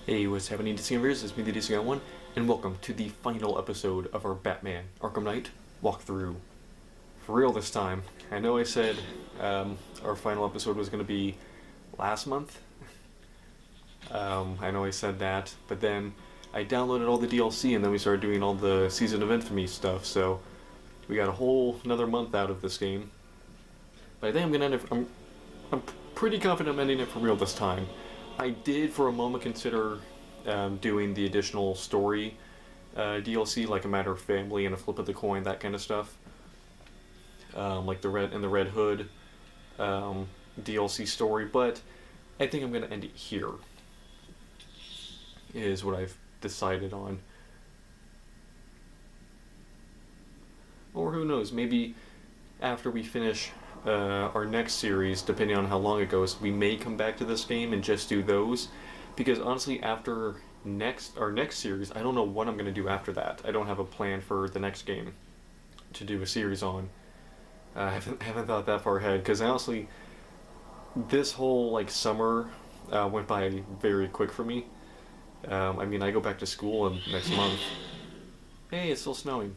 Hey, what's happening, DC Gamers? It's me, the DC Guy01, and welcome to the final episode of our Batman Arkham Knight walkthrough. For real this time. I know I said our final episode was going to be last month. I know I said that, but then I downloaded all the DLC and then we started doing all the Season of Infamy stuff, so we got a whole another month out of this game. But I think I'm going to end it, I'm pretty confident I'm ending it for real this time. I did for a moment consider doing the additional story DLC, like A Matter of Family and A Flip of the Coin, that kind of stuff. Like the Red Hood DLC story, but I think I'm going to end it here, is what I've decided on. Or who knows, maybe after we finish our next series, depending on how long it goes, we may come back to this game and just do those, because honestly after our next series, I don't know what I'm going to do after that. I don't have a plan for the next game to do a series on. I haven't thought that far ahead, because honestly this whole summer went by very quick for me. I mean, I go back to school next month. Hey, it's still snowing.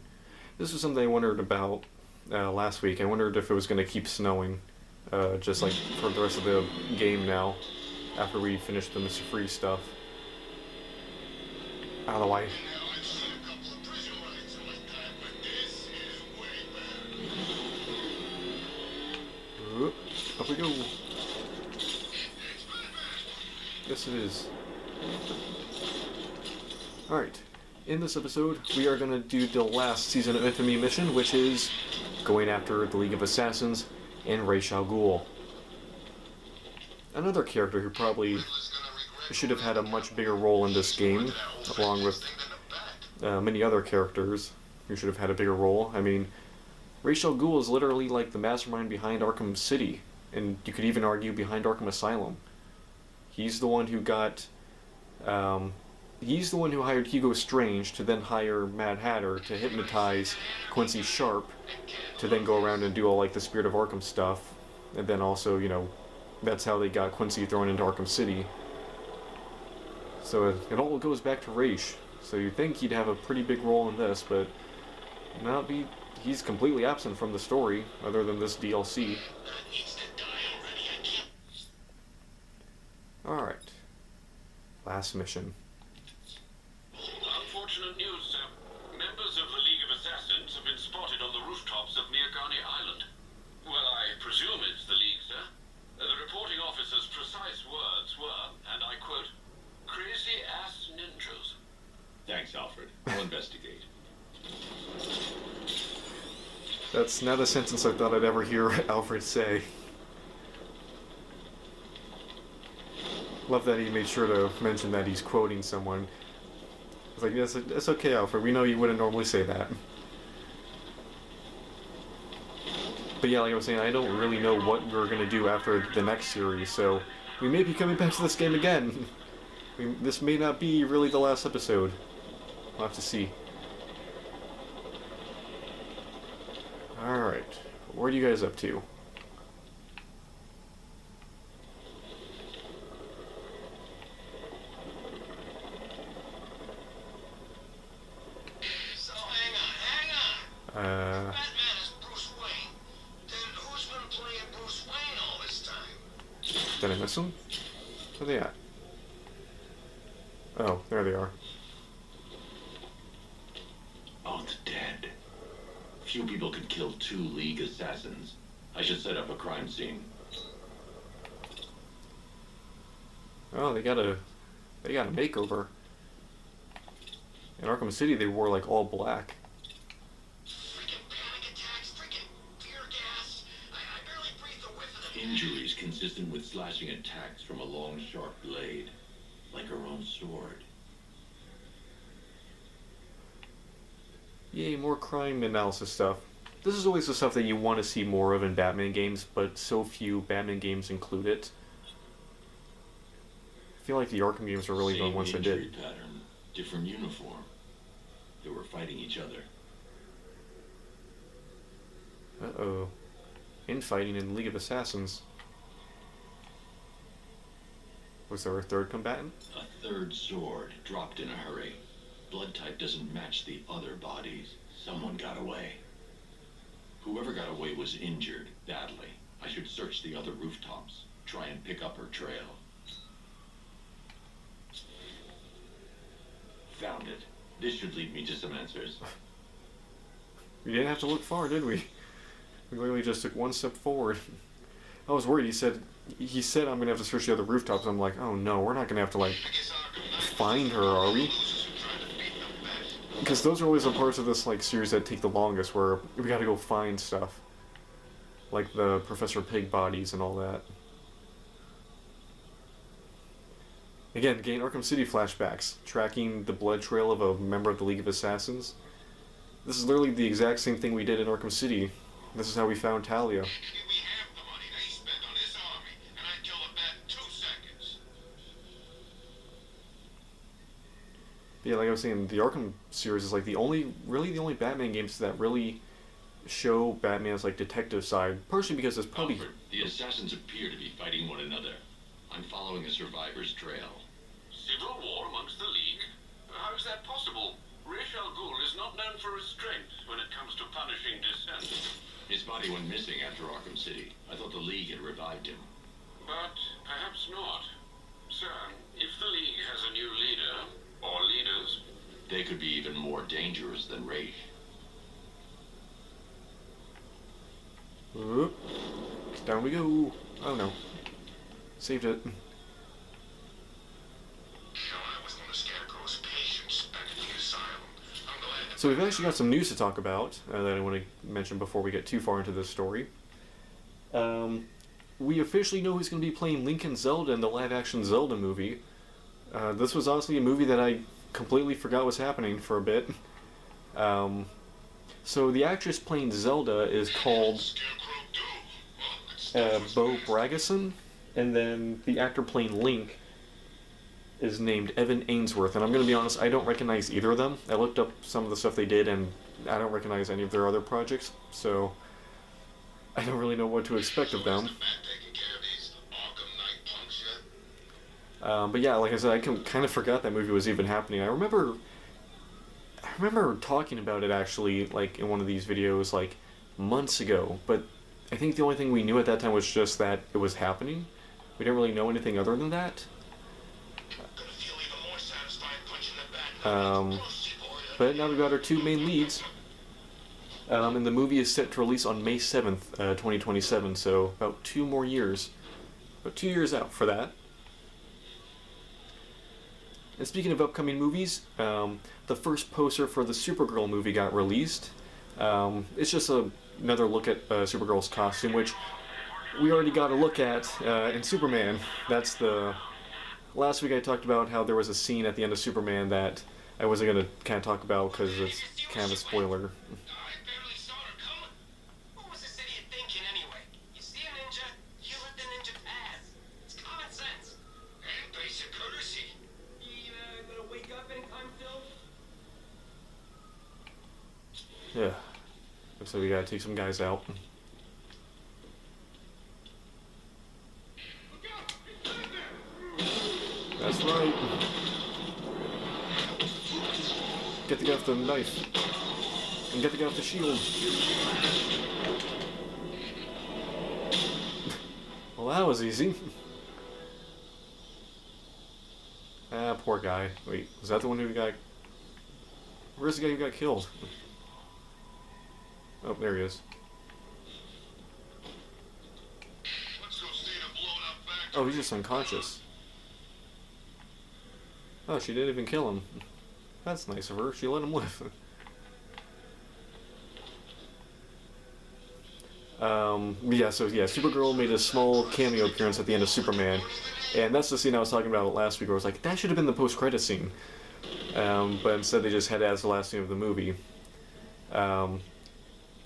This was something I wondered about last week. I wondered if it was going to keep snowing, just like for the rest of the game now, after we finish the Mr. Freeze stuff. Out of the way. Up we go. Yes, it is. Alright. In this episode, we are going to do the last Season of Infamy mission, which is going after the League of Assassins and Ra's al Ghul. Another character who probably should have had a much bigger role in this game, along with many other characters who should have had a bigger role. I mean, Ra's al Ghul is literally like the mastermind behind Arkham City, and you could even argue behind Arkham Asylum. He's the one who got... he's the one who hired Hugo Strange to then hire Mad Hatter to hypnotize Quincy Sharp to then go around and do all the Spirit of Arkham stuff. And then also, that's how they got Quincy thrown into Arkham City. So it all goes back to Ra's. So you'd think he'd have a pretty big role in this, but he's completely absent from the story, other than this DLC. Alright. Last mission. Unfortunate news, sir. Members of the League of Assassins have been spotted on the rooftops of Mirgani Island. Well, I presume it's the League, sir. The reporting officer's precise words were, and I quote, "crazy-ass ninjas." Thanks, Alfred. I'll investigate. That's not a sentence I thought I'd ever hear Alfred say. Love that he made sure to mention that he's quoting someone. It's like, yes, it's okay, Alfred. We know you wouldn't normally say that. But yeah, like I was saying, I don't really know what we're going to do after the next series, so we may be coming back to this game again. This may not be really the last episode. We'll have to see. Alright. What are you guys up to? Batman is Bruce Wayne. Then who's been playing Bruce Wayne all this time? Did I miss them? Where are they at? Oh, there they are. Aunt's dead. Few people could kill 2 League assassins. I should set up a crime scene. Oh, they got a makeover. In Arkham City, they wore all black. Injuries consistent with slashing attacks from a long, sharp blade, like her own sword. Yay, more crime analysis stuff. This is always the stuff that you want to see more of in Batman games, but so few Batman games include it. I feel like the Arkham games are really the ones that did. Pattern, different uniform. They were fighting each other. Uh-oh. Infighting in the League of Assassins. Was there a third combatant? A third sword, dropped in a hurry. Blood type doesn't match the other bodies. Someone got away. Whoever got away was injured, badly. I should search the other rooftops. Try and pick up her trail. Found it. This should lead me to some answers. We didn't have to look far, did we? We literally just took one step forward. I was worried. He said I'm gonna have to search the other rooftops. I'm like, oh no, we're not gonna have to like find her, are we? Because those are always the parts of this like series that take the longest, where we gotta go find stuff, like the Professor Pig bodies and all that. Again, gain Arkham City flashbacks, tracking the blood trail of a member of the League of Assassins. This is literally the exact same thing we did in Arkham City. This is how we found Talia. We have the money they spent on this army, and I'd kill a bat in 2 seconds. But yeah, like I was saying, the Arkham series is like really the only Batman games that really show Batman's like detective side. Partially because it's probably Alfred, the assassins appear to be fighting one another. I'm following a survivor's trail. Civil war amongst the League? How is that possible? Ra's al Ghul is not known for restraint when it comes to punishing dissent. His body went missing after Arkham City. I thought the League had revived him. But perhaps not. Sir, if the League has a new leader, or leaders, They could be even more dangerous than Ra's. Whoop. Down we go. Oh no. Saved it. So we've actually got some news to talk about that I want to mention before we get too far into this story. We officially know who's going to be playing Link and Zelda in the live-action Zelda movie. This was honestly a movie that I completely forgot was happening for a bit. So the actress playing Zelda is called Bo Bragason, and then the actor playing Link is named Evan Ainsworth, and I'm going to be honest, I don't recognize either of them. I looked up some of the stuff they did, and I don't recognize any of their other projects, so I don't really know what to expect of them. But yeah, like I said, I kind of forgot that movie was even happening. I remember talking about it actually, like in one of these videos, like months ago. But I think the only thing we knew at that time was just that it was happening. We didn't really know anything other than that. But now we've got our 2 main leads. And the movie is set to release on May 7th, 2027, so about 2 more years. About 2 years out for that. And speaking of upcoming movies, the first poster for the Supergirl movie got released. It's just another look at Supergirl's costume, which we already got a look at in Superman. That's the... Last week I talked about how there was a scene at the end of Superman that I wasn't going to kind of talk about because it's kind of a spoiler. Yeah. Looks like we gotta take some guys out. That's right. Get the guy with the knife. And get the guy with the shield. Well, that was easy. Ah, poor guy. Wait, was that the one who got... Where's the guy who got killed? Oh, there he is. Oh, he's just unconscious. Oh, she didn't even kill him. That's nice of her. She let him live. Yeah, so yeah, Supergirl made a small cameo appearance at the end of Superman. And that's the scene I was talking about last week where I was like, that should have been the post-credit scene. But instead they just had it as the last scene of the movie.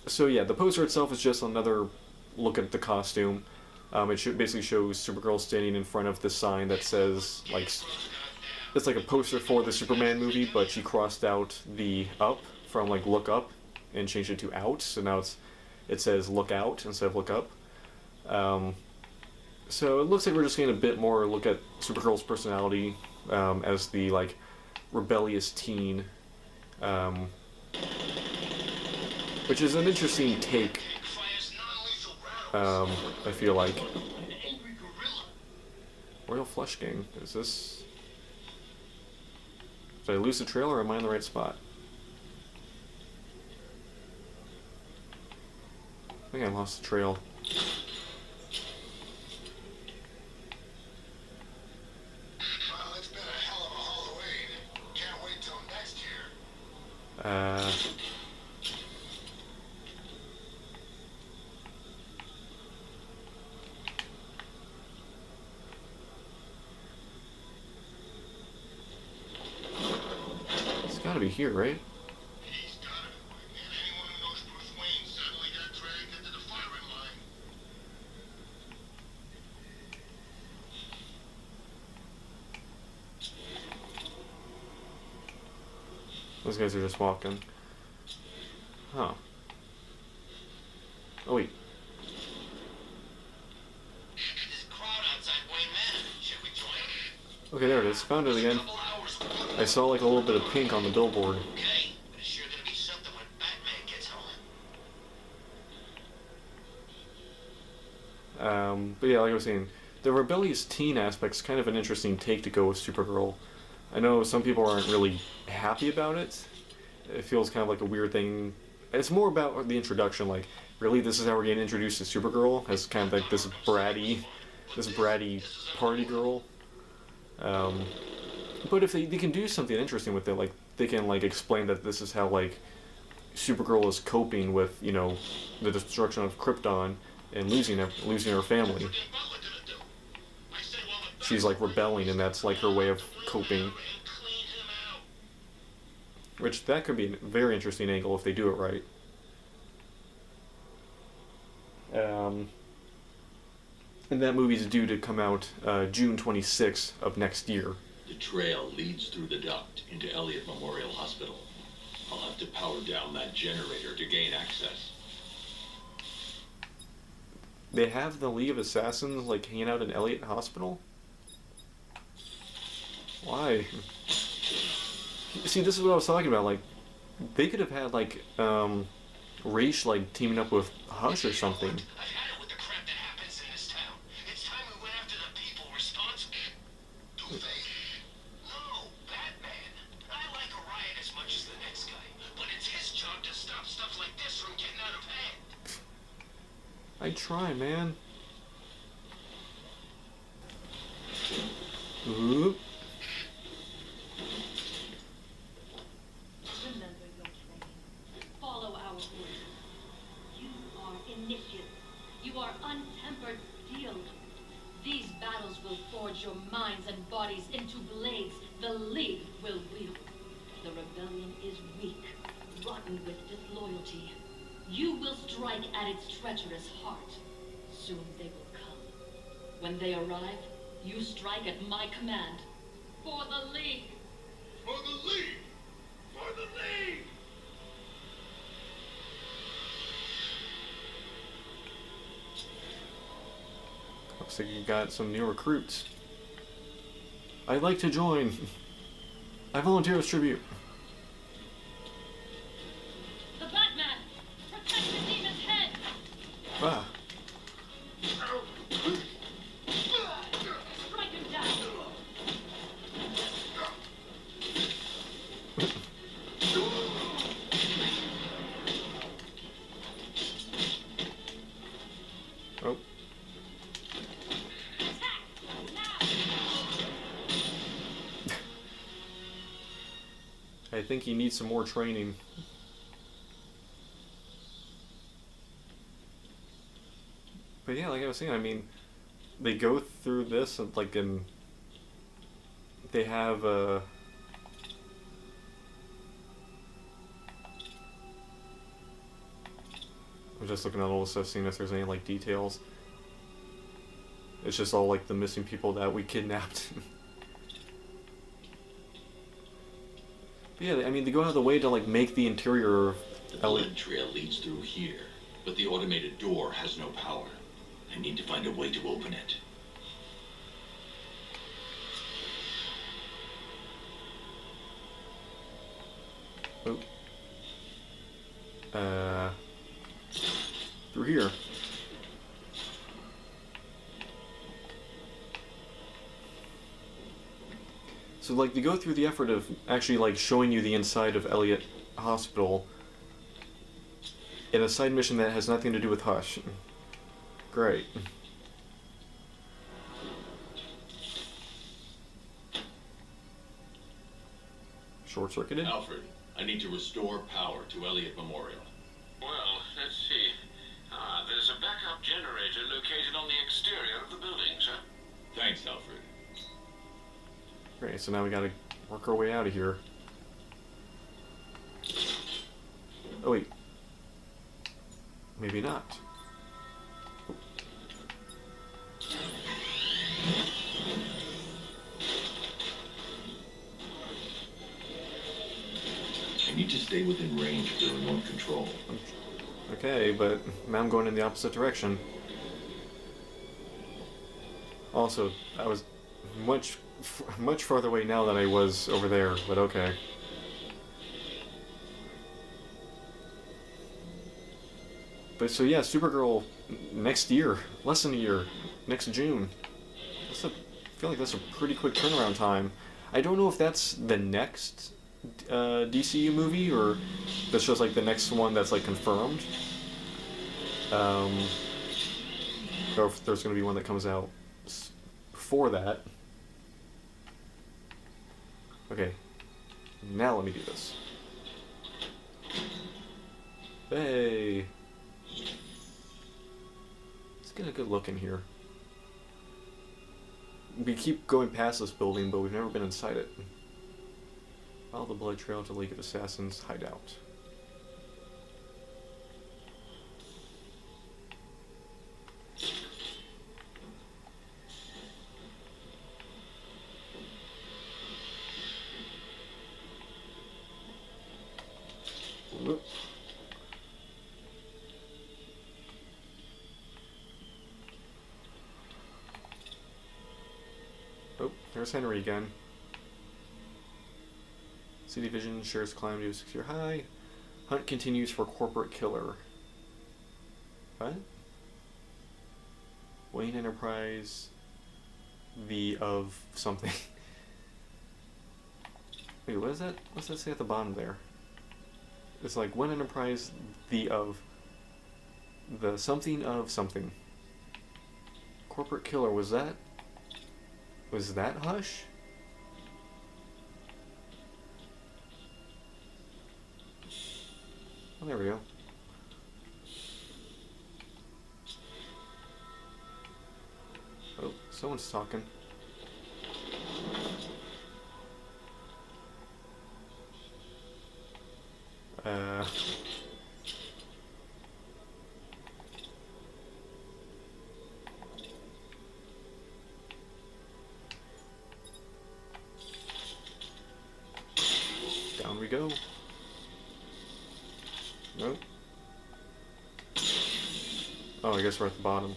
So yeah, the poster itself is just another look at the costume. It basically shows Supergirl standing in front of the sign that says, like, it's like a poster for the Superman movie, but she crossed out the up from, like, look up and changed it to out, so now it says look out instead of look up. So it looks like we're just getting a bit more look at Supergirl's personality as the like rebellious teen, um, which is an interesting take. I feel like Royal Flush Gang. Is this? Did I lose the trail or am I in the right spot? I think I lost the trail. Well, it's been a hell of a Halloween. Can't wait till next year. It's gotta be here, right? He's got it. And anyone who knows Bruce Wayne suddenly got dragged into the firing line. Those guys are just walking. Huh. Oh wait. There's a crowd outside Wayne Manor. Should we join? Okay, there it is. Found it again. Couple hours. I saw like a little bit of pink on the billboard. Okay, but it's sure gonna be something when Batman gets home. But yeah, like I was saying, the rebellious teen aspect's kind of an interesting take to go with Supergirl. I know some people aren't really happy about it. It feels kind of like a weird thing. It's more about the introduction, like, really, this is how we're getting introduced to Supergirl, as kind of like this bratty party girl. But if they can do something interesting with it, like, they can, like, explain that this is how, like, Supergirl is coping with, you know, the destruction of Krypton and losing her family. She's, like, rebelling, and that's, like, her way of coping. Which, that could be a very interesting angle if they do it right. And that movie's due to come out June 26th of next year. The trail leads through the duct into Elliott Memorial Hospital. I'll have to power down that generator to gain access. They have the League of Assassins, like, hanging out in Elliott Hospital? Why? See, this is what I was talking about, like, they could have had, like, Raish, like, teaming up with Hush or something. I've had it with the crap that happens in this town. It's time we went after the people responsible. Do they? No, Batman. I like Orion as much as the next guy, but it's his job to stop stuff like this from getting out of hand. I try, man. Oop. Remember your training. Follow our orders. You are initiates. You are untempered steel. These battles will forge your minds and bodies into blades the League will wield. The rebellion is weak, rotten with disloyalty. You will strike at its treacherous heart. Soon they will come. When they arrive, you strike at my command. For the League! For the League! For the League! Looks like you got some new recruits. I'd like to join. I volunteer as tribute. The Batman! Protect the demon's head! Ah. Strike him down! Oh. Attack! Now! I think he needs some more training. But yeah, like I was saying, I mean, they go through this and like they have I'm just looking at all the stuff, seeing if there's any like details. It's just all like the missing people that we kidnapped. But yeah, I mean, they go out of the way to like make the interior of The blood trail leads through here, but the automated door has no power. I need to find a way to open it. through here. So, like, they go through the effort of actually, like, showing you the inside of Elliot Hospital in a side mission that has nothing to do with Hush. Great. Short-circuited? Alfred, I need to restore power to Elliot Memorial. Well, let's see. There's a backup generator located on the exterior of the building, sir. Thanks, Alfred. Great, so now we gotta work our way out of here. Oh wait. Maybe not. I need to stay within range of the remote control. Okay, but now I'm going in the opposite direction. Also, I was much farther away now than I was over there, but okay. But so yeah, Supergirl next year, less than a year, next June. I feel like that's a pretty quick turnaround time. I don't know if that's the next DCU movie, or that's just like the next one that's like confirmed. Or if there's going to be one that comes out before that. Okay, now let me do this. Hey! Let's get a good look in here. We keep going past this building, but we've never been inside it. Follow the blood trail to League of Assassins hideout. Whoop. Oh, there's Henry again. City Vision shares climb to a 6-year high. Hunt continues for corporate killer. What? Wayne Enterprise. The of something. Wait, what is that? What's that say at the bottom there? It's like Wayne Enterprise, the of. The something of something. Corporate killer, was that? Was that Hush? Oh, there we go. Oh, someone's talking. Down we go. Nope. Oh, I guess we're at the bottom.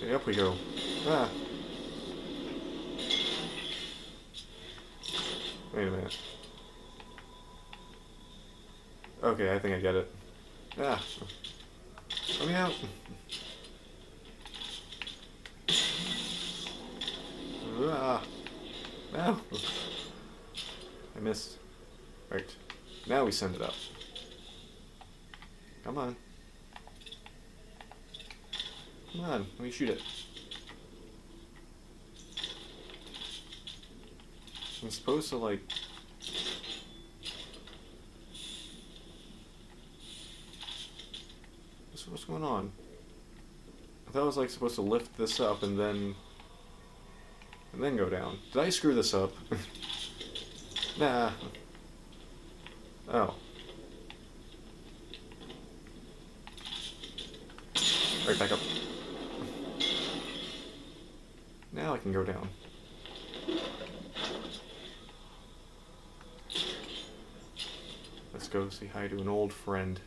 Okay, up we go. Ah! Wait a minute. Okay, I think I get it. Ah! Let me out! Ah! No! I missed. Right. Now we send it up. Come on. Come on, let me shoot it. I'm supposed to, like... What's going on? I thought I was, like, supposed to lift this up and then go down. Did I screw this up? Nah. Oh. Right, back up. Now I can go down. Let's go say hi to an old friend.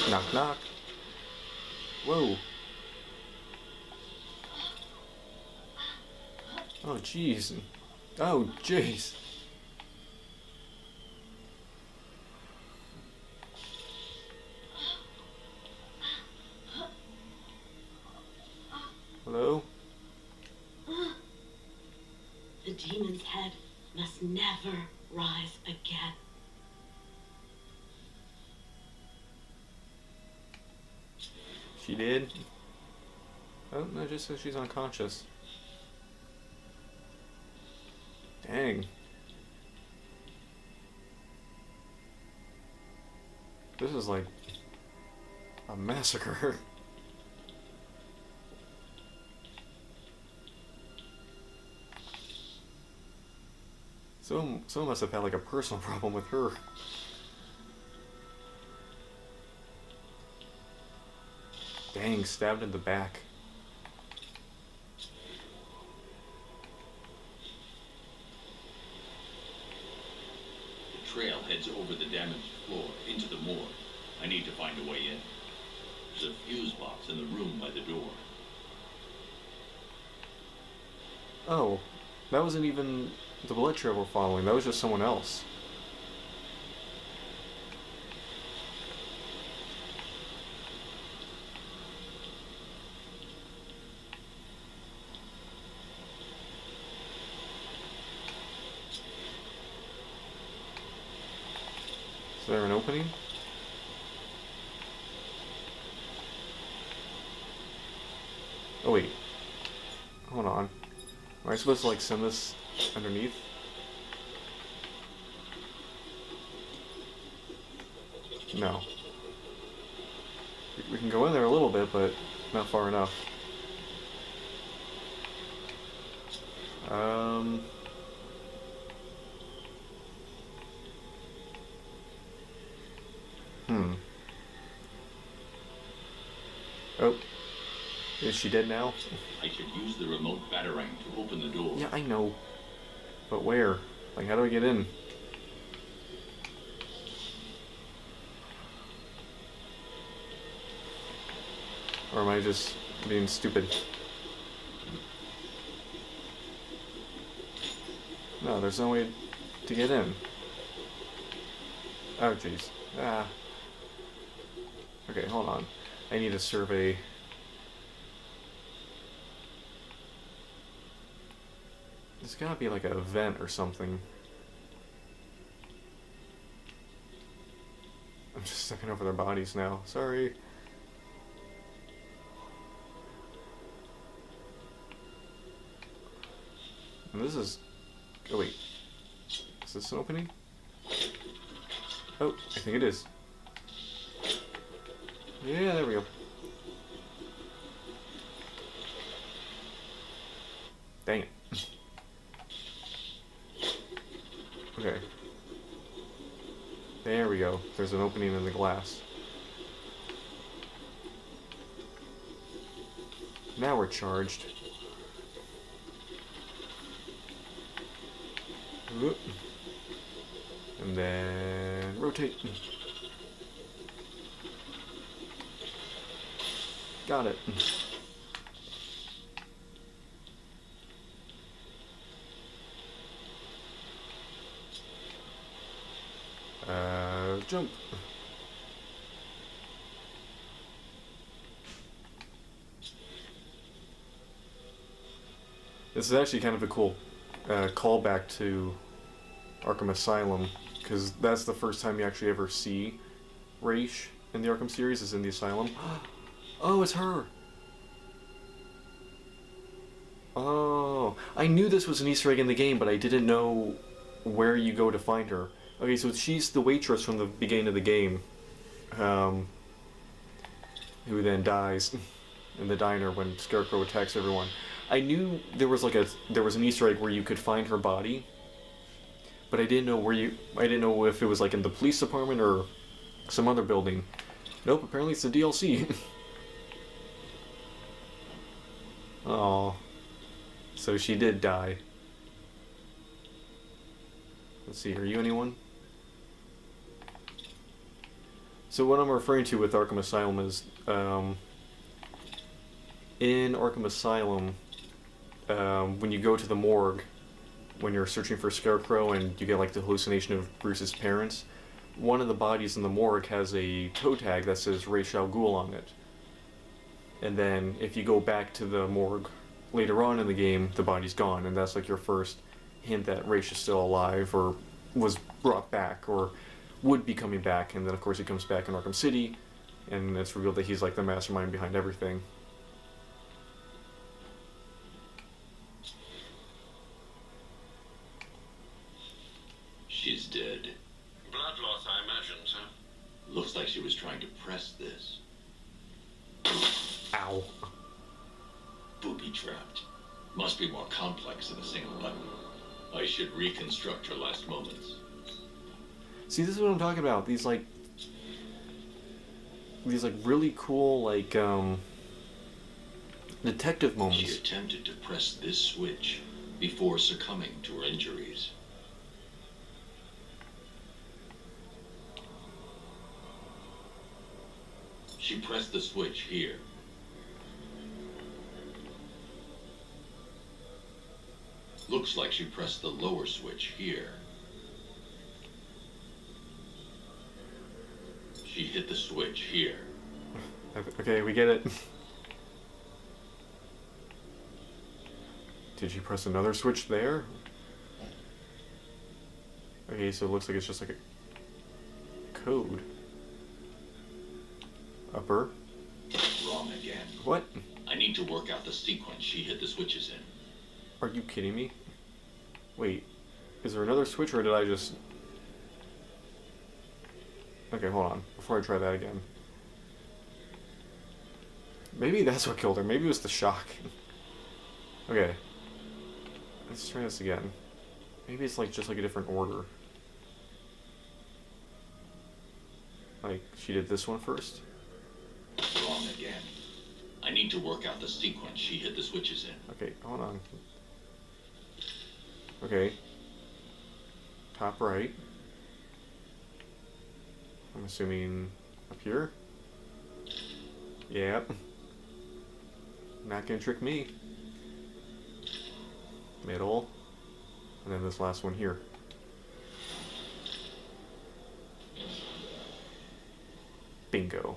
Knock, knock. Whoa. Oh, jeez. Oh, jeez. Hello? The demon's head must never rise again. She did? Oh, no, it just says she's unconscious. Dang. This is like a massacre. Someone must have had like a personal problem with her. Dang, stabbed in the back. The trail heads over the damaged floor into the morgue. I need to find a way in. There's a fuse box in the room by the door. Oh, that wasn't even the blood trail we're following. That was just someone else. Is there an opening? Oh wait. Hold on. Am I supposed to like send this underneath? No. We can go in there a little bit, but not far enough. Oh. Is she dead now? I should use the remote batarang to open the door. Yeah, I know. But where? Like, how do I get in? Or am I just being stupid? No, there's no way to get in. Oh, jeez. Ah. Okay, hold on. I need to survey. There's gotta be like a vent or something. I'm just stepping over their bodies now. Sorry. And this is... Oh wait. Is this an opening? Oh, I think it is. Yeah, there we go. Dang it. Okay. There we go. There's an opening in the glass. Now we're charged. Whoop. And then rotate. Got it. Jump. This is actually kind of a cool callback to Arkham Asylum, because that's the first time you actually ever see Raish in the Arkham series, is in the Asylum. Oh, it's her! Oh, I knew this was an Easter egg in the game, but I didn't know where you go to find her. Okay, so she's the waitress from the beginning of the game, who then dies in the diner when Scarecrow attacks everyone. I knew there was an Easter egg where you could find her body, but I didn't know I didn't know if it was like in the police department or some other building. Nope, apparently it's the DLC. Oh, so she did die. Let's see, are you anyone? So what I'm referring to with Arkham Asylum is, in Arkham Asylum, when you go to the morgue, when you're searching for Scarecrow and you get like the hallucination of Bruce's parents, one of the bodies in the morgue has a toe tag that says Ra's al Ghul on it. And then if you go back to the morgue later on in the game, the body's gone, and that's like your first hint that Ra's is still alive or was brought back or would be coming back. And then of course he comes back in Arkham City, and it's revealed that he's like the mastermind behind everything. She's dead. Blood loss, I imagine, sir. Looks like she was trying to press this. Ow. Booby-trapped. Must be more complex than a single button. I should reconstruct her last moments. See, this is what I'm talking about. These really cool, like, detective She moments. attempted to press this switch before succumbing to her injuries. She pressed the switch here. Looks like she pressed the lower switch here. She hit the switch here. Okay, we get it. Did she press another switch there? Okay, so it looks like it's just like a code. Upper. Wrong again. What? I need to work out the sequence she hit the switches in. Are you kidding me? Wait, is there another switch or did I just... Okay, hold on, before I try that again. Maybe that's what killed her, maybe it was the shock. Okay. Let's try this again. Maybe it's like just like a different order. Like, she did this one first? Wrong again. I need to work out the sequence she hit the switches in. Okay, hold on. Okay. Top right. I'm assuming up here? Yep. Not gonna trick me. Middle. And then this last one here. Bingo.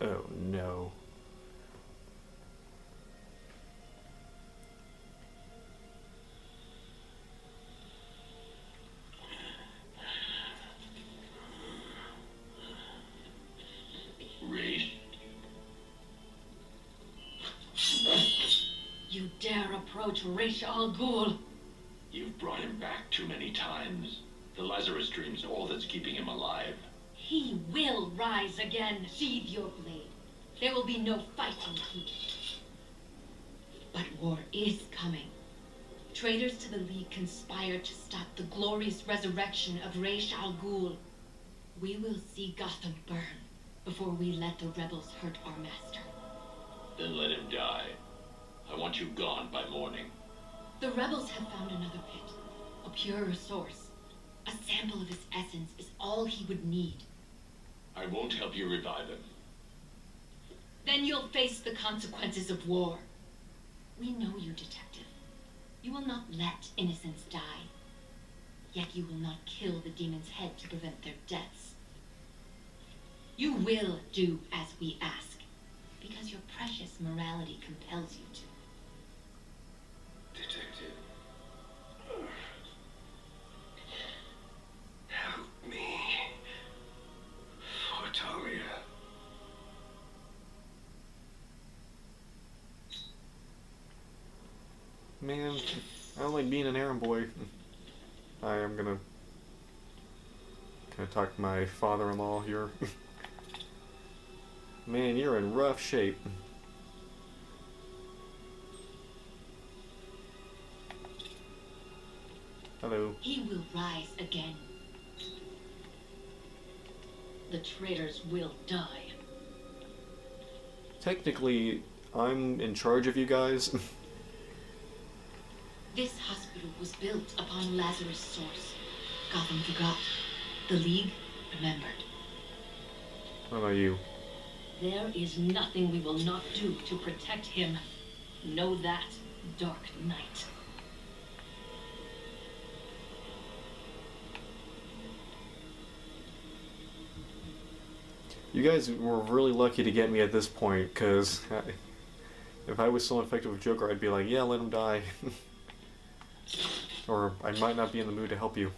Oh no. Ra's, You dare approach Ra's al Ghul? you've brought him back too many times. The Lazarus dream's all that's keeping him alive. He will rise again. Sheathe your blade. There will be no fighting here. But war is coming. Traitors to the League conspire to stop the glorious resurrection of Ra's al Ghul. We will see Gotham burn before we let the rebels hurt our master. Then let him die. I want you gone by morning. The rebels have found another pit, a purer source. A sample of his essence is all he would need. I won't help you revive him. Then you'll face the consequences of war. We know you, detective. You will not let innocents die. Yet you will not kill the demon's head to prevent their deaths. You will do as we ask, because your precious morality compels you to. Detective. Help me. For Talia. Man, I don't like being an errand boy. I am gonna talk to my father-in-law here. Man, you're in rough shape. Hello. He will rise again. The traitors will die. Technically, I'm in charge of you guys. This hospital was built upon Lazarus' source. Gotham forgot. The League remembered. What about you? There is nothing we will not do to protect him. Know that, Dark Knight. You guys were really lucky to get me at this point, because if I was still infected with Joker, I'd be like, yeah, let him die. Or I might not be in the mood to help you.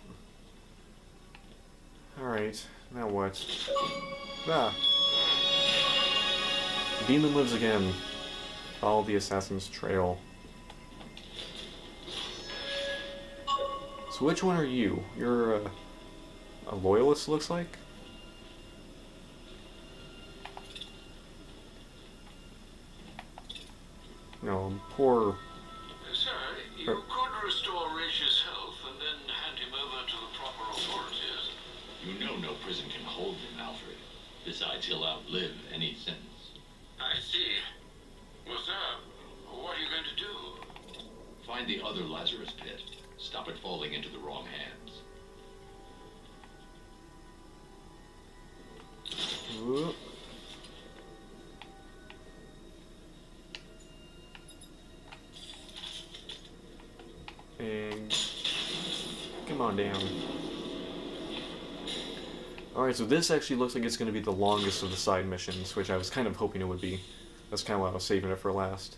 Alright, now what? Ah! Demon lives again. Follow the assassin's trail. So which one are you? You're a loyalist, looks like? No, poor... Sir, you could restore Rash's health and then hand him over to the proper authorities. You know no prison can hold him, Alfred. Besides, he'll outlive any sentence. I see. Well, sir, what are you going to do? Find the other Lazarus pit. Stop it falling into the wrong hands. Whoop. And come on down. Alright, so this actually looks like it's going to be the longest of the side missions, which I was kind of hoping it would be. That's kind of why I was saving it for last.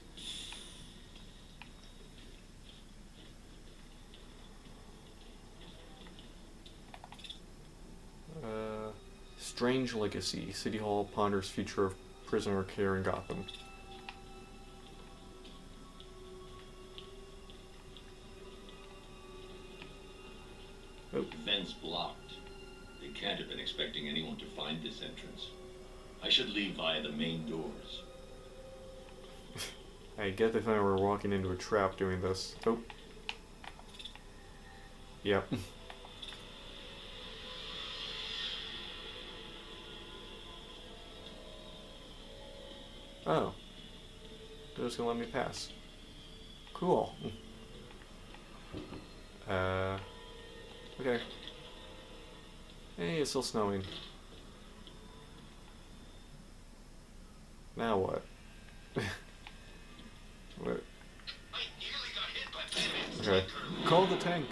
Strange Legacy. City Hall ponders future of prisoner care in Gotham. Oh. Fence blocked. They can't have been expecting anyone to find this entrance. I should leave via the main doors. I get the feeling we're walking into a trap doing this. Oh. Yep. Oh. They're just gonna let me pass. Cool. Okay. Hey, it's still snowing. Now what? What? Okay. Call the tank.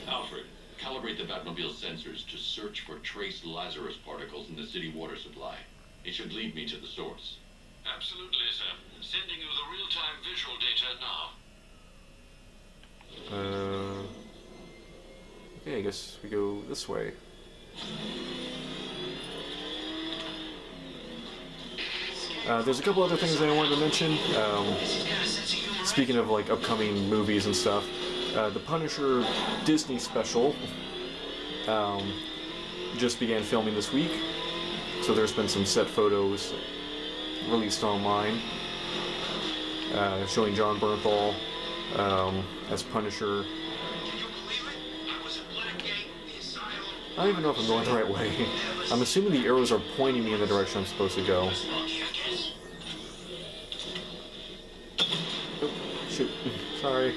Alfred, calibrate the Batmobile sensors to search for trace Lazarus particles in the city water supply. It should lead me to the source. Absolutely, sir. Sending you the real-time visual data now. Okay, I guess we go this way. There's a couple other things that I wanted to mention. Speaking of like upcoming movies and stuff, the Punisher Disney special just began filming this week, so there's been some set photos released online showing John Bernthal as Punisher. I don't even know if I'm going the right way. I'm assuming the arrows are pointing me in the direction I'm supposed to go. Oh, shoot. Sorry.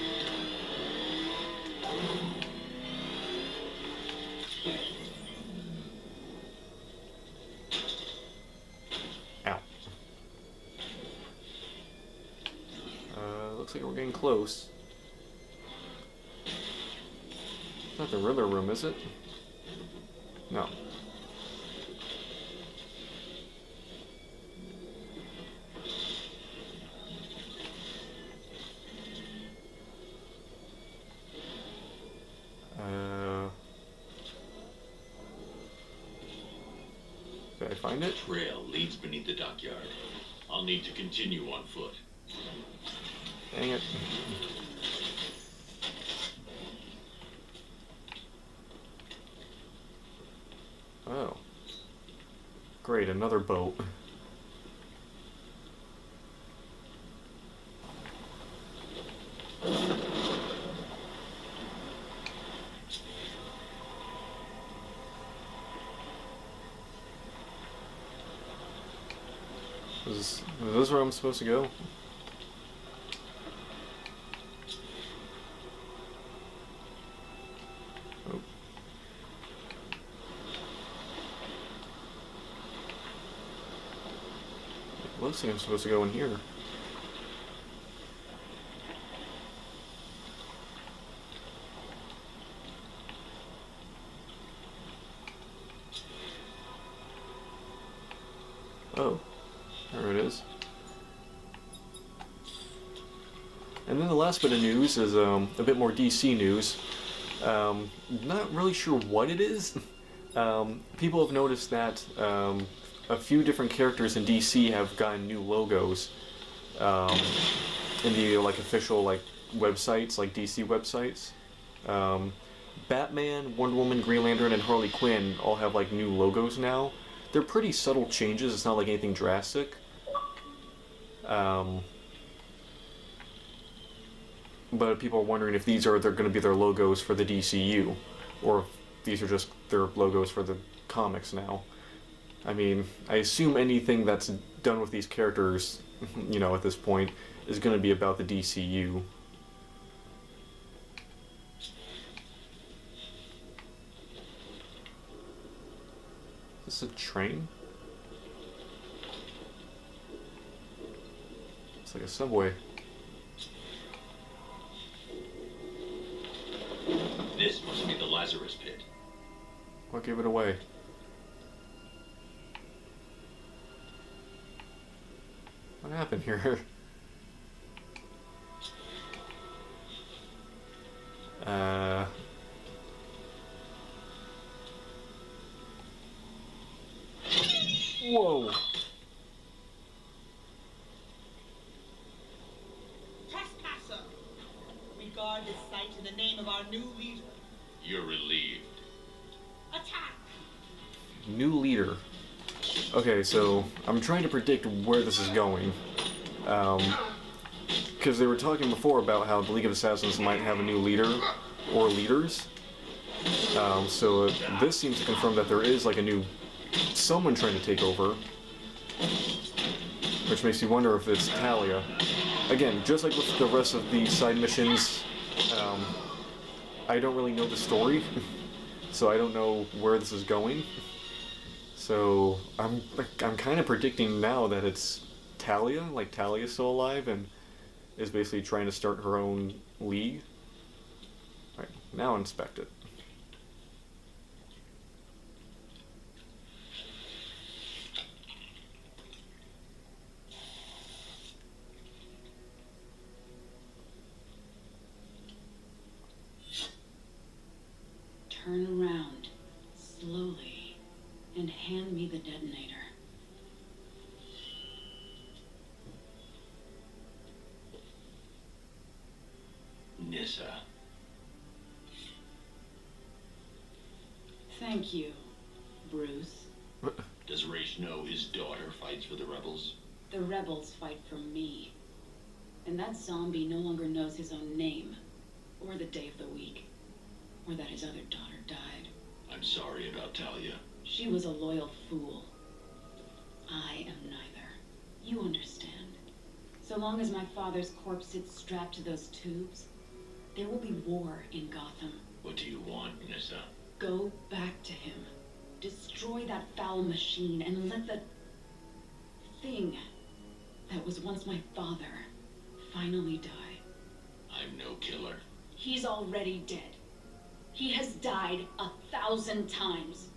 Ow. Looks like we're getting close. It's not the Riddler room, is it? No. Did I find it? Trail leads beneath the dockyard. I'll need to continue on foot. Dang it. Oh. Great, another boat. Is this where I'm supposed to go? Oh. It looks like I'm supposed to go in here. Oh, there it is. And then the last bit of news is a bit more DC news. Not really sure what it is. People have noticed that a few different characters in DC have gotten new logos in the official websites, like DC websites. Batman, Wonder Woman, Green Lantern, and Harley Quinn all have new logos now. They're pretty subtle changes. It's not like anything drastic. But people are wondering if they're going to be their logos for the DCU, or if these are just their logos for the comics now. I mean, I assume anything that's done with these characters, at this point, is going to be about the DCU. Is this a train? It's like a subway. This must be the Lazarus Pit. What gave it away? What happened here? Whoa! Trespasser! We guard this site in the name of our new leader. You're relieved. Attack! New leader. Okay, so I'm trying to predict where this is going. Because they were talking before about how the League of Assassins might have a new leader, or leaders. So this seems to confirm that there is a new someone trying to take over. Which makes me wonder if it's Talia. Again, just like with the rest of the side missions, I don't really know the story, so I don't know where this is going. So I'm kind of predicting now that it's Talia, Talia's still alive and is basically trying to start her own league. Alright, now inspect it. Turn around, slowly, and hand me the detonator. Nissa. Thank you, Bruce. Does Raish know his daughter fights for the rebels? The rebels fight for me. And that zombie no longer knows his own name, or the day of the week, or that his other daughter died. I'm sorry about Talia. She was a loyal fool. I am neither. You understand. So long as my father's corpse sits strapped to those tubes, there will be war in Gotham. What do you want, Nissa? Go back to him. Destroy that foul machine and let the thing that was once my father finally die. I'm no killer. He's already dead. He has died 1,000 times.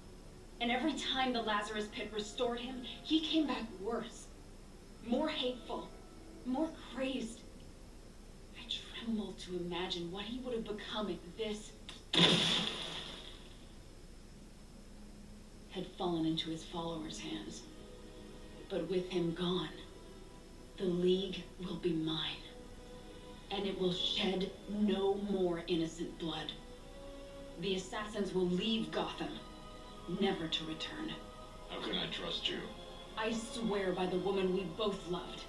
And every time the Lazarus Pit restored him, he came back worse. More hateful. More crazed. I tremble to imagine what he would have become if this had fallen into his followers' hands. But with him gone, the League will be mine. And it will shed no more innocent blood. The assassins will leave Gotham, never to return. How can I trust you? I swear by the woman we both loved.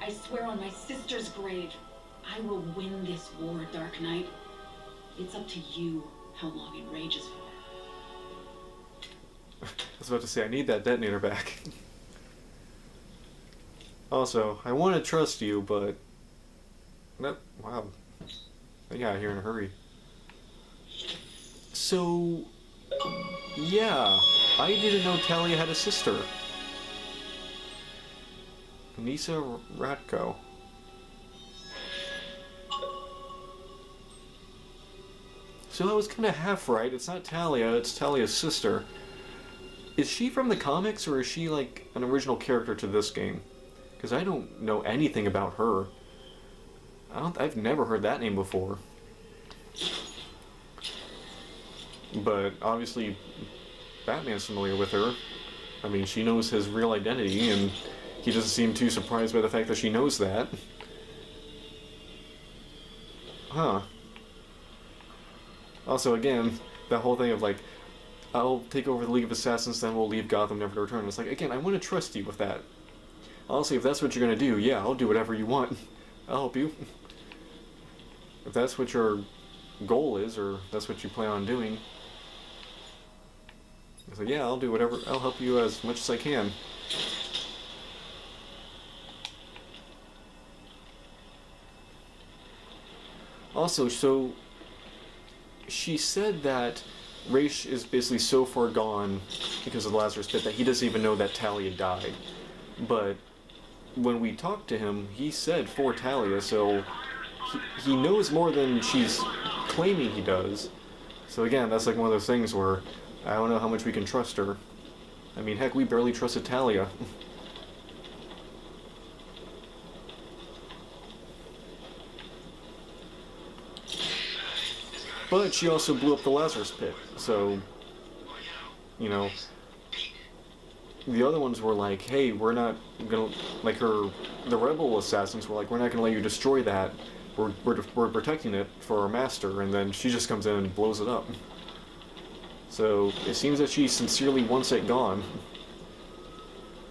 I swear on my sister's grave. I will win this war, Dark Knight. It's up to you how long it rages for. I was about to say, I need that detonator back. Also, I want to trust you, but... Wow. I got here in a hurry. So... Yeah, I didn't know Talia had a sister. Nisa Ratko. So I was kind of half right. It's not Talia, it's Talia's sister. Is she from the comics, or is she like an original character to this game? Because I don't know anything about her. I've never heard that name before. But obviously, Batman's familiar with her. I mean, she knows his real identity, and he doesn't seem too surprised by the fact that she knows that. Huh. Also, again, that whole thing of like, I'll take over the League of Assassins, then we'll leave Gotham never to return. It's like, again, I want to trust you with that. Honestly, if that's what you're going to do, yeah, I'll do whatever you want. I'll help you. If that's what your goal is, or that's what you plan on doing. It's like, yeah, I'll do whatever, I'll help you as much as I can. Also, so she said that Raish is basically so far gone because of the Lazarus Pit that he doesn't even know that Talia died. But when we talked to him, he said for Talia, so he knows more than she's claiming he does. So again, that's like one of those things where I don't know how much we can trust her. I mean, heck, we barely trusted Talia. But she also blew up the Lazarus Pit, so, you know, the other ones were like, hey, we're not gonna, like the rebel assassins were like, we're not gonna let you destroy that, we're protecting it for our master, and then she just comes in and blows it up. So, it seems that she sincerely wants it gone.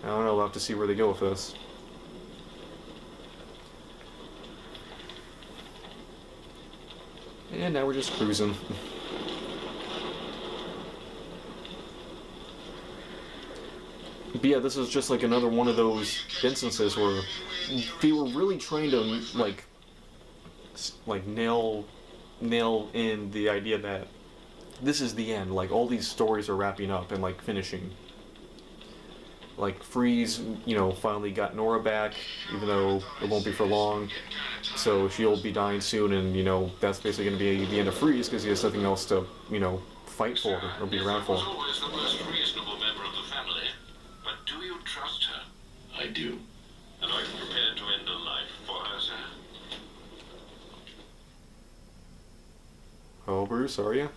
I don't know, we'll have to see where they go with this. And now we're just cruising. But yeah, this is just like another one of those instances where they were really trying to like nail in the idea that this is the end. Like all these stories are wrapping up and like finishing. Like Freeze, you know, finally got Nora back, even though it won't be for long. So she'll be dying soon, and you know that's basically going to be the end of Freeze because he has nothing else to, you know, fight for or be around for. Was always the most reasonable member of the family, but do you trust her? I do. And are you prepared to end a life for her, sir? Oh, Bruce, are you?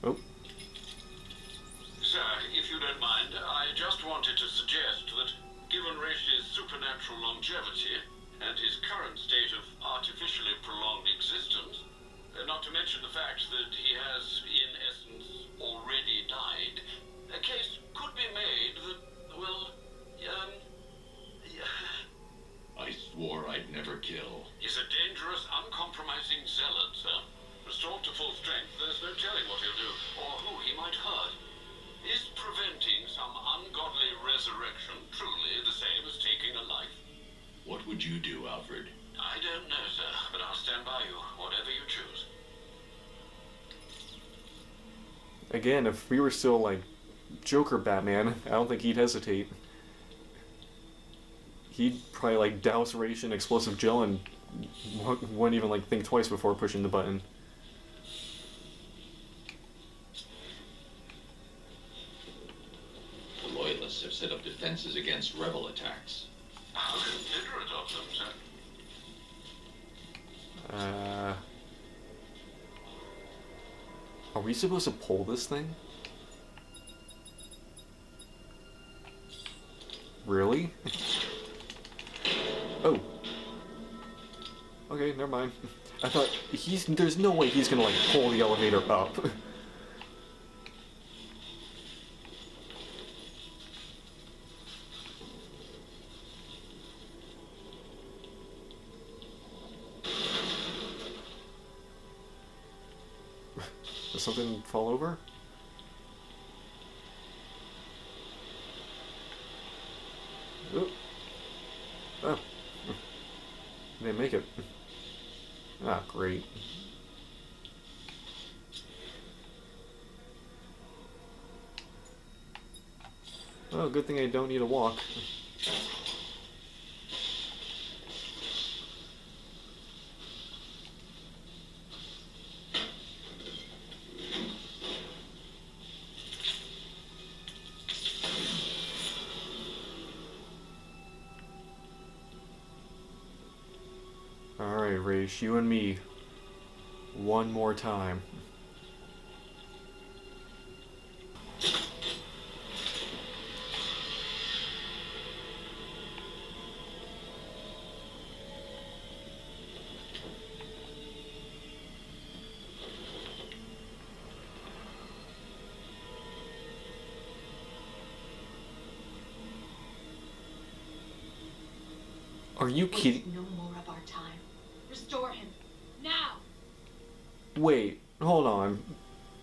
Oh. Sir, if you don't mind, I just wanted to suggest that, given Raish's supernatural longevity and his current state of artificially prolonged existence, not to mention the fact that he has, in essence, already died, a case could be made that, well, I swore I'd never kill. he's a dangerous, uncompromising zealot, sir. Restored to full strength, there's no telling what he'll do, or who he might hurt. Is preventing some ungodly resurrection truly the same as taking a life? What would you do, Alfred? I don't know, sir, but I'll stand by you, whatever you choose. Again, if we were still like Joker Batman, I don't think he'd hesitate. He'd probably like douse Raish in explosive gel and wouldn't even like think twice before pushing the button. The Loyalists have set up defenses against rebel attacks. How considerate of them, sir. Are we supposed to pull this thing? Really? Oh. Okay, never mind. I thought there's no way he's gonna like pull the elevator up. Does something fall over? Oop. Oh. Didn't make it. Ah, great. Oh, good thing I don't need to walk. Alright, Raish, you and me. One more time. Are you kidding? No more of our time. Restore him. Now! Wait, hold on.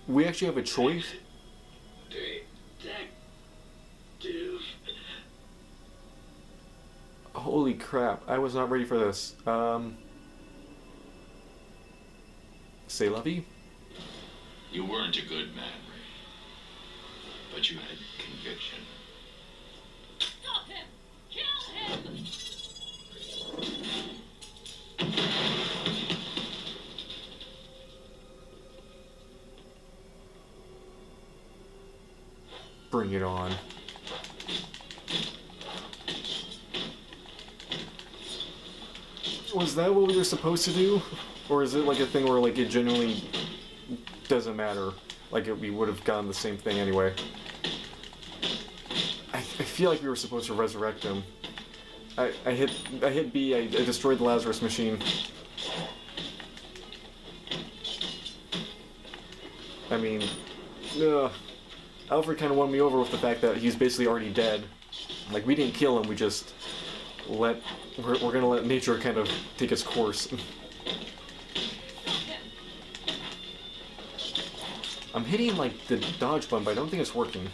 We actually have a choice? Detective. Holy crap, I was not ready for this. Say lovey? You weren't a good man, Ray. But you had conviction. Stop him! Kill him! Bring it on. Was that what we were supposed to do? Or is it like a thing where like it genuinely doesn't matter? Like we would have gotten the same thing anyway. I feel like we were supposed to resurrect him. I hit B, I destroyed the Lazarus machine. I mean, Alfred kind of won me over with the fact that he's basically already dead. Like, we didn't kill him, we just we're gonna let nature kind of take its course. I'm hitting, like, the dodge button, but I don't think it's working.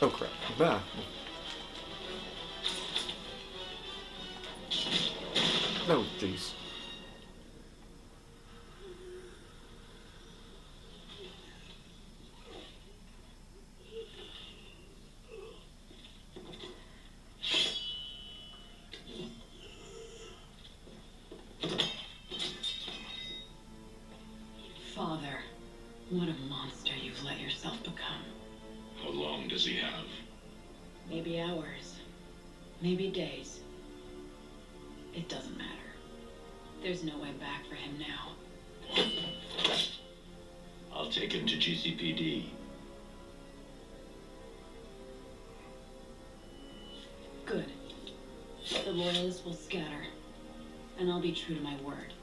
Oh crap. Ah. Oh, jeez. Father, what a monster you've let yourself become. How long does he have? Maybe hours. Maybe days. It doesn't matter. There's no way back for him now. I'll take him to GCPD. Good. The loyalists will scatter. And I'll be true to my word.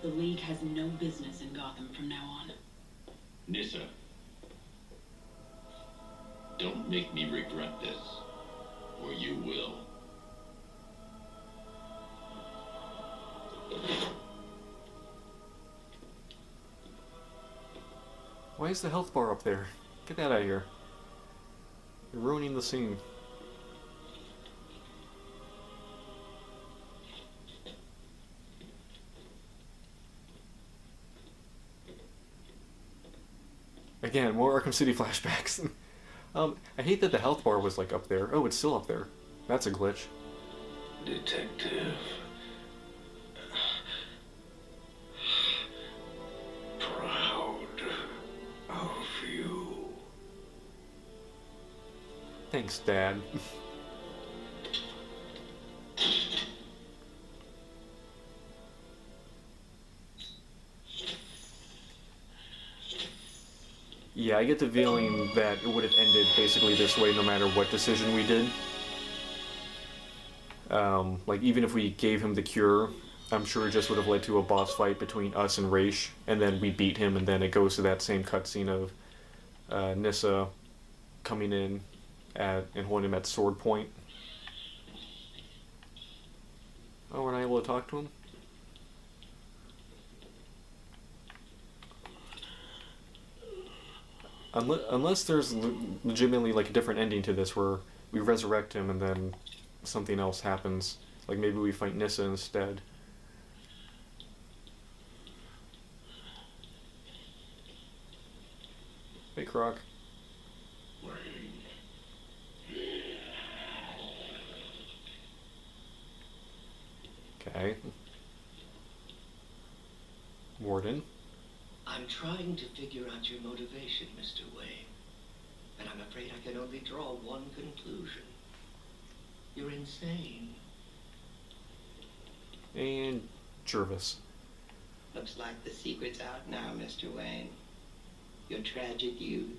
The League has no business in Gotham from now on. Nissa. Don't make me regret this, or you will. Why is the health bar up there? Get that out of here. You're ruining the scene. Again, more Arkham City flashbacks. I hate that the health bar was like up there. Oh, it's still up there. That's a glitch. Detective. Proud of you. Thanks, Dad. Yeah, I get the feeling that it would have ended basically this way no matter what decision we did. Like, even if we gave him the cure, I'm sure it just would have led to a boss fight between us and Raish, and then we beat him, and then it goes to that same cutscene of Nissa coming in and holding him at sword point. Oh, we're not able to talk to him? Unless there's legitimately like a different ending to this where we resurrect him and then something else happens. Like maybe we fight Nissa instead. Hey, Croc. Okay. Warden. I'm trying to figure out your motivation, Mr. Wayne. And I'm afraid I can only draw one conclusion. You're insane. And Jervis. Looks like the secret's out now, Mr. Wayne. Your tragic youth.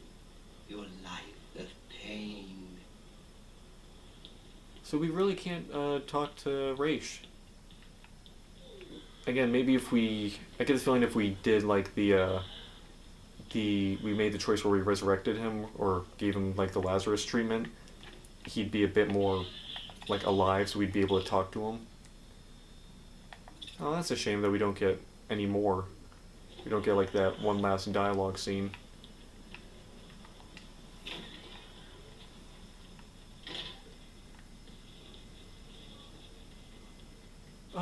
Your life of pain. So we really can't talk to Raish. Again, maybe if we... I get the feeling if we did like we made the choice where we resurrected him or gave him like the Lazarus treatment, he'd be a bit more like alive, so we'd be able to talk to him. Oh, that's a shame that we don't get any more. We don't get like that one last dialogue scene.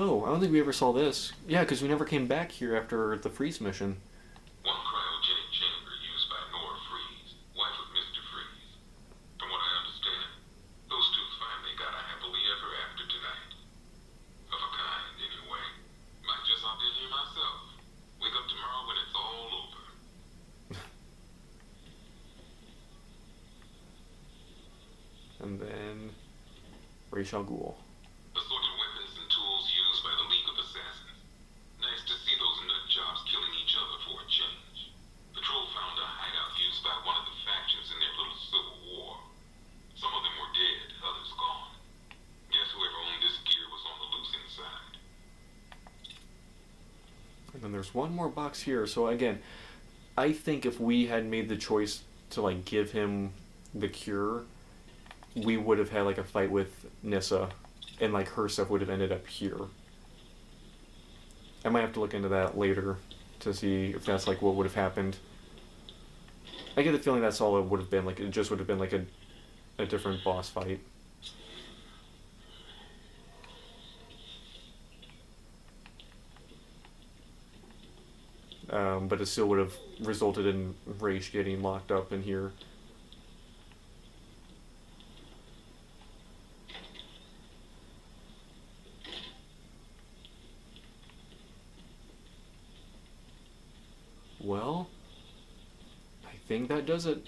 Oh, I don't think we ever saw this. Yeah, because we never came back here after the Freeze mission. One cryogenic chamber used by Nora Freeze, wife of Mr. Freeze. From what I understand, those two finally got a happily ever after tonight. Of a kind, anyway. Might just hop in here myself. Wake up tomorrow when it's all over. And then Ra's al Ghul. Assorted weapons and tools used by the League of Assassins. Nice to see those nut jobs killing each other for a change. Patrol found a hideout used by one of the factions in their little civil war. Some of them were dead, others gone. Guess whoever owned this gear was on the loose inside. And then there's one more box here. So again, I think if we had made the choice to like give him the cure, we would have had like a fight with Nissa, and like her stuff would have ended up here. I might have to look into that later to see if that's like what would have happened. I get the feeling that's all it would have been. Like it just would have been like a different boss fight. But it still would have resulted in Raish getting locked up in here. Well, I think that does it.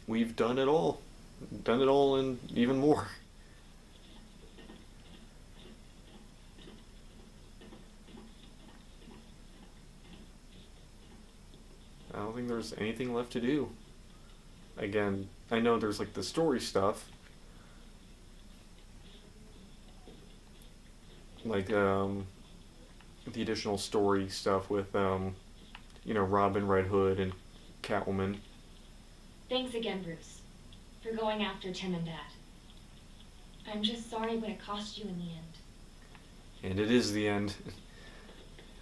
We've done it all. Done it all and even more. I don't think there's anything left to do. Again, I know there's like the story stuff. Like, the additional story stuff with, you know, Robin, Red Hood, and Catwoman. Thanks again, Bruce, for going after Tim and Dad. I'm just sorry what it cost you in the end. And it is the end.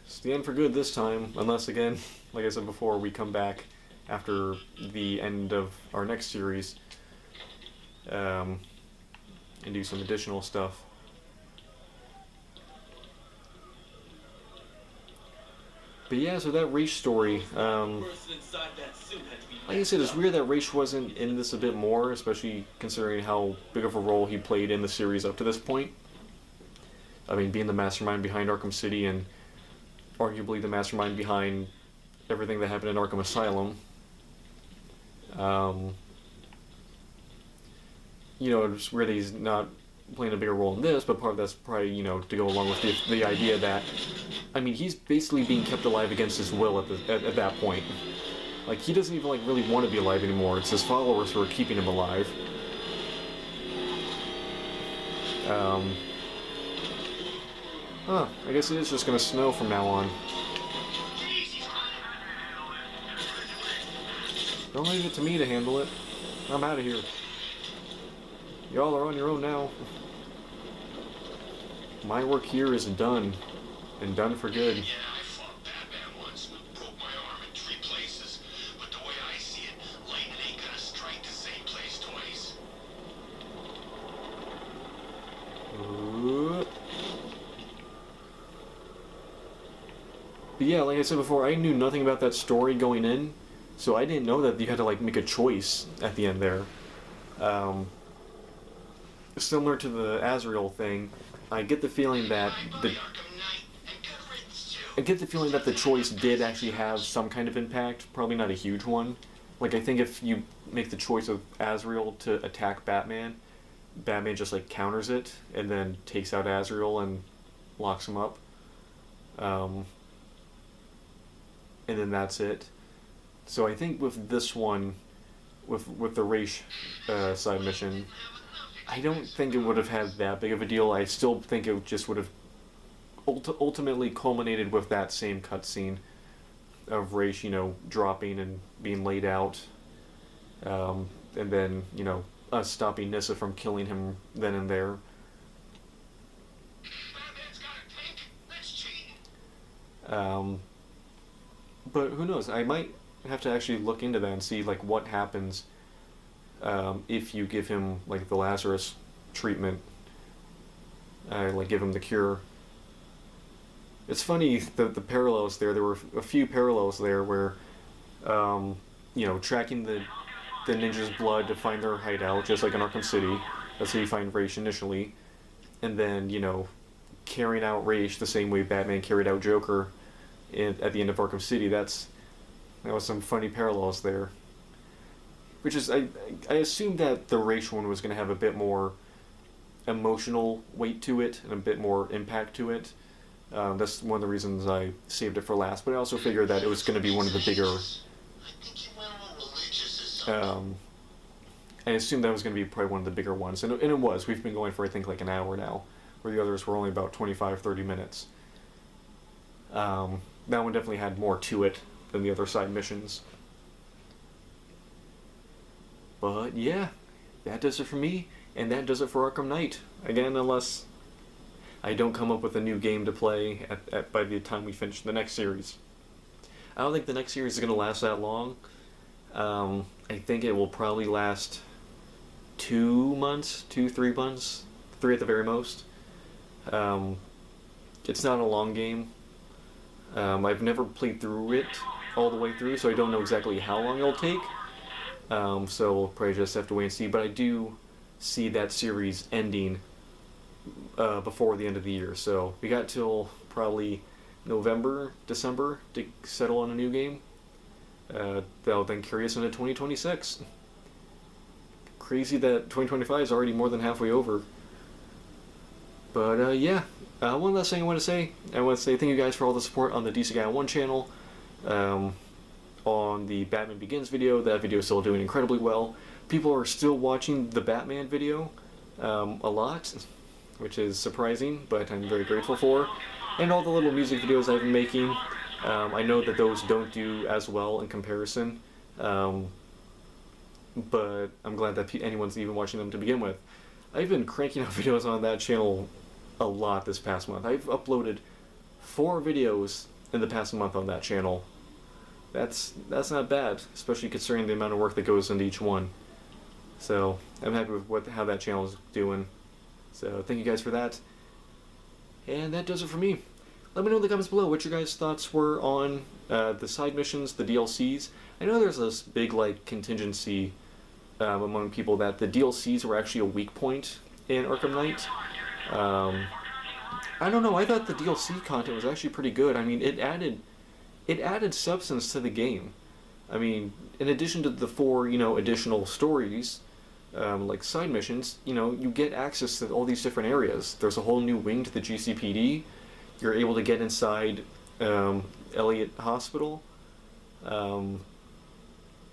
It's the end for good this time, unless, again, like I said before, we come back after the end of our next series and do some additional stuff. But yeah, so that Raish story, like I said, it's weird that Raish wasn't in this a bit more, especially considering how big of a role he played in the series up to this point. I mean, being the mastermind behind Arkham City and arguably the mastermind behind everything that happened in Arkham Asylum. You know, it's weird that he's not playing a bigger role in this, but part of that's probably, you know, to go along with the idea that, I mean, he's basically being kept alive against his will at that point. Like, he doesn't even, like, really want to be alive anymore. It's his followers who are keeping him alive. I guess it is just gonna snow from now on. Don't leave it to me to handle it. I'm out of here. Y'all are on your own now. My work here is done. And done for good. Yeah, I fought Batman once. Broke my arm in 3 places. But the way I see it, lightning ain't gonna strike the same place twice. But yeah, like I said before, I knew nothing about that story going in, so I didn't know that you had to like make a choice at the end there. Similar to the Azrael thing, I get the feeling that the choice did actually have some kind of impact, probably not a huge one. Like I think if you make the choice of Azrael to attack Batman, Batman just like counters it and then takes out Azrael and locks him up. And then that's it. So I think with this one, with the race side mission, I don't think it would have had that big of a deal. I still think it just would have ultimately culminated with that same cutscene of Ra's, you know, dropping and being laid out, and then, you know, us stopping Nyssa from killing him then and there. Batman's got a tank. That's cheating. But who knows? I might have to actually look into that and see like what happens if you give him like the Lazarus treatment, like give him the cure. It's funny the parallels there. There were a few parallels there where, you know, tracking the ninja's blood to find their hideout, just like in Arkham City. That's how you find Ra's initially, and then, you know, carrying out Ra's the same way Batman carried out Joker at the end of Arkham City. That was some funny parallels there. Which is, I assumed that the Ra's one was going to have a bit more emotional weight to it and a bit more impact to it. That's one of the reasons I saved it for last. But I also figured that it was going to be one of the bigger. I assumed that was going to be probably one of the bigger ones, and it was. We've been going for I think like an hour now, where the others were only about 25-30 minutes. That one definitely had more to it than the other side missions. But yeah, that does it for me, and that does it for Arkham Knight. Again, unless I don't come up with a new game to play by the time we finish the next series. I don't think the next series is going to last that long. I think it will probably last 2 months, 3 months, 3 at the very most. It's not a long game. I've never played through it all the way through, so I don't know exactly how long it'll take. So we'll probably just have to wait and see. But I do see that series ending before the end of the year. So we got till probably November, December to settle on a new game. That'll then carry us into 2026. Crazy that 2025 is already more than halfway over. But yeah, one last thing I want to say. I want to say thank you guys for all the support on the DC Guy01 channel. On the Batman Begins video, that video is still doing incredibly well. People are still watching the Batman video a lot, which is surprising, but I'm very grateful for. And all the little music videos I've been making. I know that those don't do as well in comparison, but I'm glad that anyone's even watching them to begin with. I've been cranking out videos on that channel a lot this past month. I've uploaded 4 videos in the past month on that channel. That's not bad, especially considering the amount of work that goes into each one. So I'm happy with how that channel is doing. So thank you guys for that. And that does it for me. Let me know in the comments below what your guys' thoughts were on the side missions, the DLCs. I know there's this big like contingency among people that the DLCs were actually a weak point in Arkham Knight. I don't know. I thought the DLC content was actually pretty good. I mean, it added substance to the game. I mean, in addition to the 4, you know, additional stories, like side missions, you know, you get access to all these different areas. There's a whole new wing to the GCPD. You're able to get inside Elliott Hospital.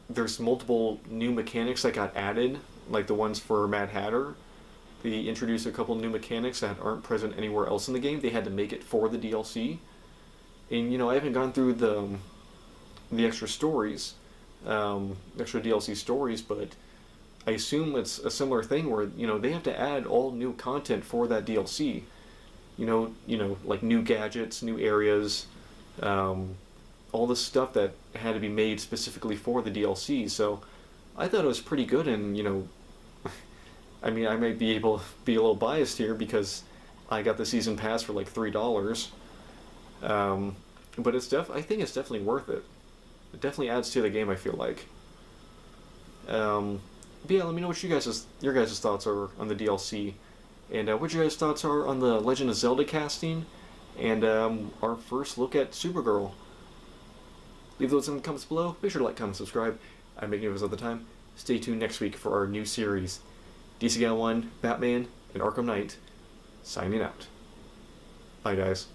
There's multiple new mechanics that got added, like the ones for Mad Hatter. They introduced a couple new mechanics that aren't present anywhere else in the game. They had to make it for the DLC. And, you know, I haven't gone through the extra stories, extra DLC stories, but I assume it's a similar thing where, you know, they have to add all new content for that DLC. Like new gadgets, new areas, all the stuff that had to be made specifically for the DLC. So I thought it was pretty good, and I mean, I might be able to be a little biased here because I got the season pass for like $3. But I think it's definitely worth it. It definitely adds to the game, I feel like. But yeah, let me know what your guys' thoughts are on the DLC, and what your guys' thoughts are on the Legend of Zelda casting, and our first look at Supergirl. Leave those in the comments below. Make sure to like, comment, subscribe. I make new videos all the time. Stay tuned next week for our new series, DC Guy01, Batman, and Arkham Knight. Signing out. Bye, guys.